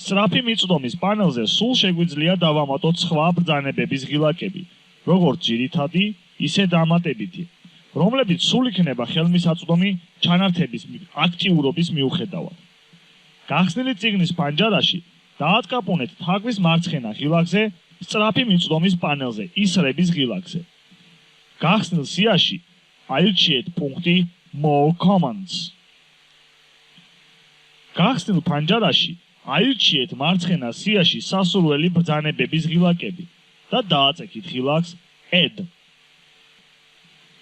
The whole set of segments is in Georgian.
სწრაფი მიწვდომის პანელზე სულ შეგვიძლია დავამატოთ სხვა ბრძანებების ღილაკები, როგორც ძირითადი, ისე დამატებითი, რომლებიც სულ იქნება ხელმისაწვდომი ჩანართების აქტიურობის მიუხედავად. გახსნილი წიგნის პანჯარაში დააწკაპუნეთ თაგვის მარცხენა ღილაკზე სწრაფი მიწვდომის პანელზე ისრების ღილაკზე. გახსნილ სიაში აირჩიეთ პუნქტი More Commands. გახსნილ პანჯარაში აირჩიეთ მარცხენა სიაში სასურველი ბრძანებების ღილაკები და დააწექით ღილაკს Add.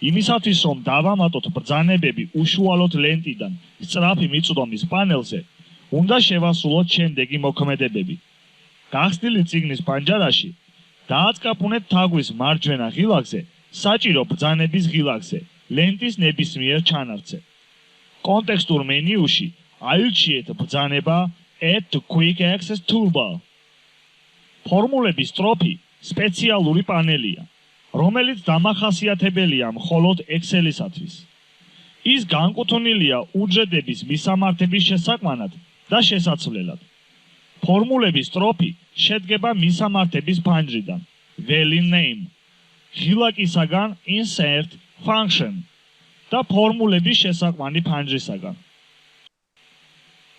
იმისათვის რომ დავამატოთ ბრძანებები უშუალოდ ლენტიდან სწრაფი მიწვდომის პანელზე, უნდა შევასრულოთ შემდეგი მოქმედებები. გახსნილი წიგნის პანჯარაში დააწკაპუნეთ თაგვის მარჯვენა ღილაკზე საჭირო ბრძანების ღილაკზე ლენტის ნებისმიერ ჩანართზე. კონტექსტურ მენიუში აირჩიეთ ბრძანება Add to Quick Access Toolbar. ფორმულების სტროფი სპეციალური პანელია, რომელიც დამახასიათებელია მხოლოდ Excel-ისათვის. ის განკუთვნილია უჯრედების მისამართების შესაქმნად და შესაცვლელად. ფორმულების სტროფი შედგება მისამართების ფანჯრიდან Value Name, ღილაკისაგან Insert Function და ფორმულების შესაქმანი ფანჯრისაგან.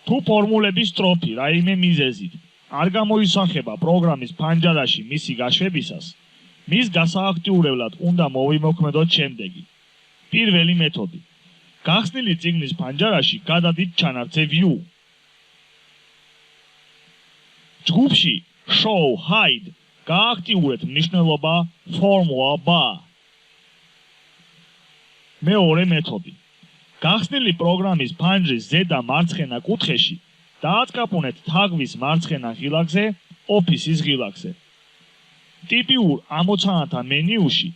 თუ ფორმულების სტროფი რაიმე მიზეზით არ გამოისახება პროგრამის ფანჯარაში მისი გაშვებისას, მის გასააქტიურებლად უნდა მოვიმოქმედოთ შემდეგი. პირველი მეთოდი. გახსნილი წიგნის პანჯარაში გადადით ჩანართზე View. ჯგუფში Show Hide გააქტიურეთ მნიშვნელობა Formula Bar. მეორე მეთოდი. გახსნილი პროგრამის ფანჯრის ზედა მარცხენა კუთხეში დააწკაპუნეთ თაგვის მარცხენა ღილაკზე Office-ის ღილაკზე. ტიპიურ ამოცანათა მენიუში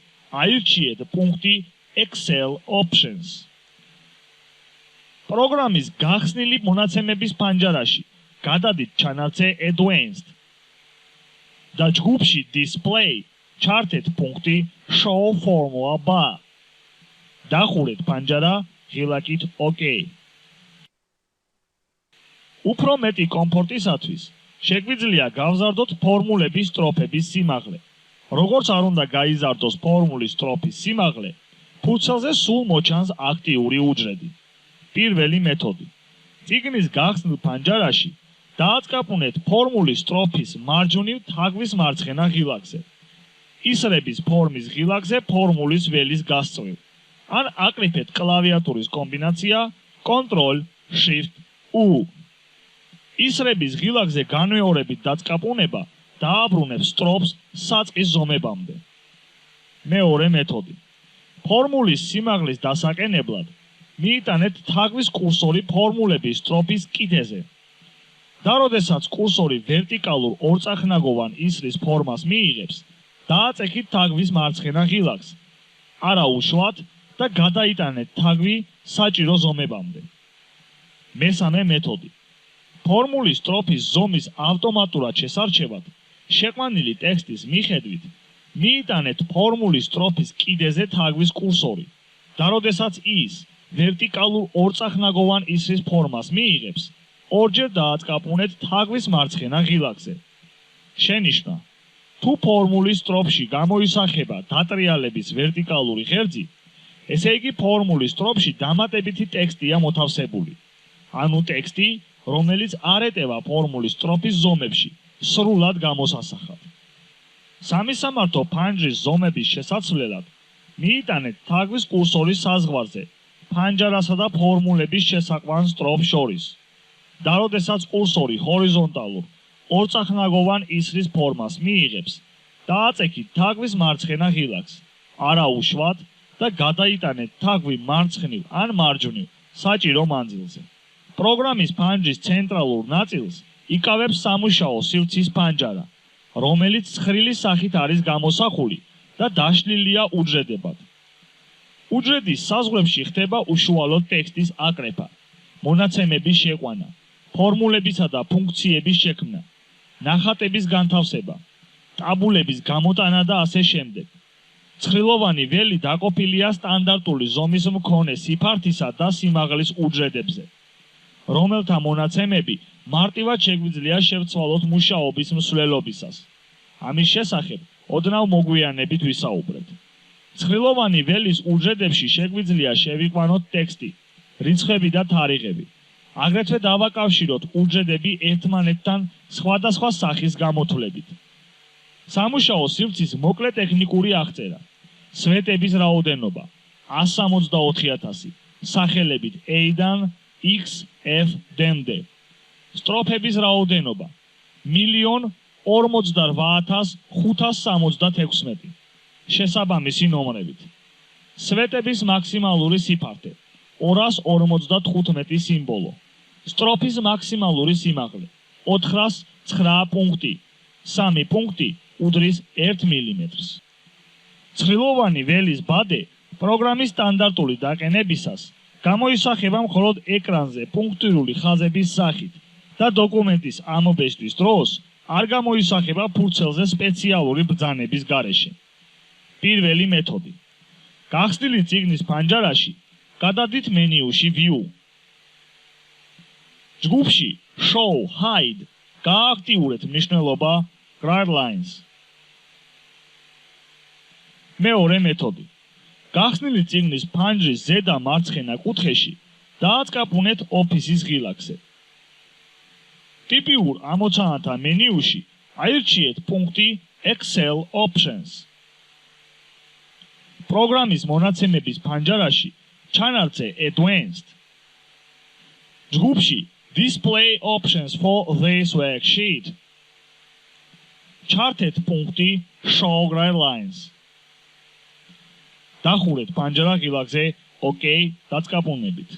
აირჩიეთ პუნქტი Excel Options. პროგრამის გახსნილი მონაცემების პანჯარაში გადადით ჩანართზე Advanced და ჯგუფში Display ჩართეთ პუნქტი Show Formula Bar. დახურეთ პანჯარა ღილაკით OK. უფრო მეტი კომფორტისათვის შეგვიძლია გავზარდოთ ფორმულების სტროფების სიმაღლე. როგორც არ უნდა გაიზარდოს ფორმულის სტროფის სიმაღლე, ფურცელზე სულ მოჩანს აქტიური უჯრედი. პირველი მეთოდი. წიგნის გახსნილ პანჯარაში დააწკაპუნეთ ფორმულის სტროფის მარჯვნივ თაგვის მარცხენა ღილაკზე. ისრების ფორმის ღილაკზე ფორმულის ველის გასწვრივ. ან აკრიფეთ კლავიატურის კომბინაცია Ctrl-Shift-U. ისრების ღილაკზე განმეორებით დაწყაპუნება დააბრუნებს სტროფს საწყის ზომებამდე. მეორე მეთოდი. ფორმულის სიმაღლის დასაყენებლად მიიტანეთ თაგვის კურსორი ფორმულების სტროფის კიდეზე. და როდესაც კურსორი ვერტიკალურ ორწახნაგოვან ისრის ფორმას მიიღებს, დააწექით თაგვის მარცხენა ღილაკს. არა უშუალოდ და გადაიტანეთ თაგვი საჭირო ზომებამდე. მესამე მეთოდი. ფორმულის სტროფის ზომის ავტომატურად შესარჩევად შეყვანილი ტექსტის მიხედვით მიიტანეთ ფორმულის სტროფის კიდეზე თაგვის კურსორი და როდესაც ის ვერტიკალურ ორწახნაგოვან ისრის ფორმას მიიღებს, ორჯერ დააწკაპუნეთ თაგვის მარცხენა ღილაკზე. შენიშვნა. თუ ფორმულის სტროფში გამოისახება დატრიალების ვერტიკალური ღერძი, ესე იგი ფორმულის სტროფში დამატებითი ტექსტია მოთავსებული. ანუ ტექსტი, რომელიც არ ეტევა ფორმულის სტროფის ზომებში, სრულად გამოსასახად. სამისამართო ფანჯრის ზომების შესაცვლელად მიიტანეთ თაგვის კურსორის საზღვარზე, ფანჯარასა და ფორმულების შესაყვან სტროფ შორის. და როდესაც კურსორი ჰორიზონტალურ ორწახნაგოვან ისრის ფორმას მიიღებს, დააწექით თაგვის მარცხენა ღილაკს, არა უშუალოდ და გადაიტანეთ თაგვი მარცხნივ ან მარჯვნივ საჭირო მანძილზე. პროგრამის ფანჯრის ცენტრალურ ნაწილს იკავებს სამუშაო სივრცის ფანჯარა, რომელიც ცხრილი სახით არის გამოსახული და დაშლილია უჯრედებად. უჯრედის საზღვრებში ხდება უშუალოდ ტექსტის აკრეფა, მონაცემების შეყვანა, ფორმულებისა და ფუნქციების შექმნა, ნახატების განთავსება, ტაბულების გამოტანა და ასე შემდეგ. ცხრილოვანი ველი დაყოფილია სტანდარტული ზომის მქონე სიფართისა და სიმაღლის უჯრედებზე, რომელთა მონაცემები მარტივად შეგვიძლია შევცვალოთ მუშაობის მსვლელობისას. ამის შესახებ ოდნავ მოგვიანებით ვისაუბრებთ. ცხრილოვანი ველის უჯრედებში შეგვიძლია შევიყვანოთ ტექსტი, რიცხვები და თარიღები. აგრეთვე დავაკავშიროთ უჯრედები ერთმანეთთან სხვადასხვა სახის გამოთვლებით. სამუშაო სივრცის მოკლე ტექნიკური აღწერა. სვეტების რაოდენობა 164,000, სახელებით A-დან X, F, D-მდე. სტროფების რაოდენობა 1,48,576. შესაბამისი ნომრებით. სვეტების მაქსიმალური სიფართე 255 სიმბოლო. სტროფის მაქსიმალური სიმაღლე 409 პუნქტი. 3 პუნქტი უდრის 1 მილიმეტრს. ცხრილოვანი ველის ბადე პროგრამის სტანდარტული დაყენებისას გამოისახება მხოლოდ ეკრანზე პუნქტირული ხაზების სახით და დოკუმენტის ამობესტვის დროს არ გამოისახება ფურცელზე სპეციალური ბრძანების გარეშე. პირველი მეთოდი. გახსნილი წიგნის ფანჯარაში გადადით მენიუში View. ჯგუფში Show Hide გააქტიურეთ მნიშვნელობა Guidelines. მეორე მეთოდი. გახსნილი წიგნის ფანჯრის ზედა მარცხენა კუთხეში დააწკაპუნეთ Office-ის ღილაკზე. ტიპიურ ამოცანათა მენიუში აირჩიეთ პუნქტი Excel Options. პროგრამის მონაცემების ფანჯარაში ჩანართზე Advanced. ჯგუფში Display Options for this worksheet. ჩართეთ პუნქტი Show Guidelines. დახურეთ პანჯარა ღილაკზე OK დაწყაპუნებით.